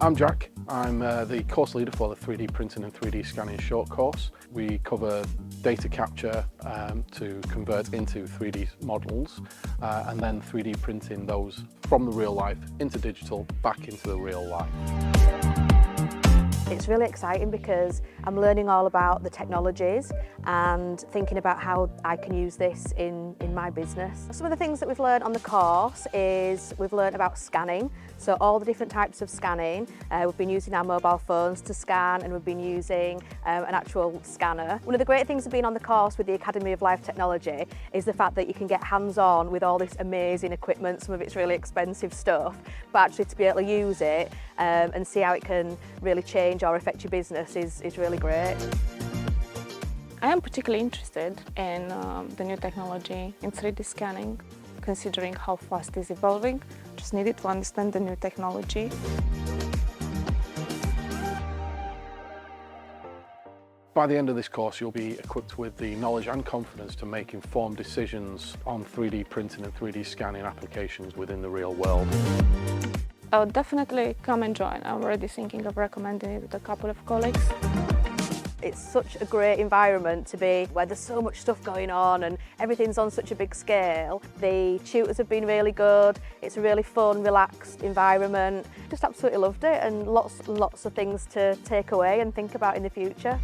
I'm Jack. I'm the course leader for the 3D printing and 3D scanning short course. We cover data capture to convert into 3D models and then 3D printing those from the real life into digital back into the real life. It's really exciting because I'm learning all about the technologies and thinking about how I can use this in my business. Some of the things that we've learned on the course is we've learned about scanning, so all the different types of scanning. We've been using our mobile phones to scan and we've been using an actual scanner. One of the great things of being on the course with the Academy of Life Technology is the fact that you can get hands-on with all this amazing equipment. Some of it's really expensive stuff, but actually to be able to use it and see how it can really change or affect your business is really great. I am particularly interested in the new technology in 3D scanning, considering how fast it's evolving. Just needed to understand the new technology. By the end of this course, you'll be equipped with the knowledge and confidence to make informed decisions on 3D printing and 3D scanning applications within the real world. I would definitely come and join. I'm already thinking of recommending it to a couple of colleagues. It's such a great environment to be where there's so much stuff going on and everything's on such a big scale. The tutors have been really good. It's a really fun, relaxed environment. Just absolutely loved it and lots and lots of things to take away and think about in the future.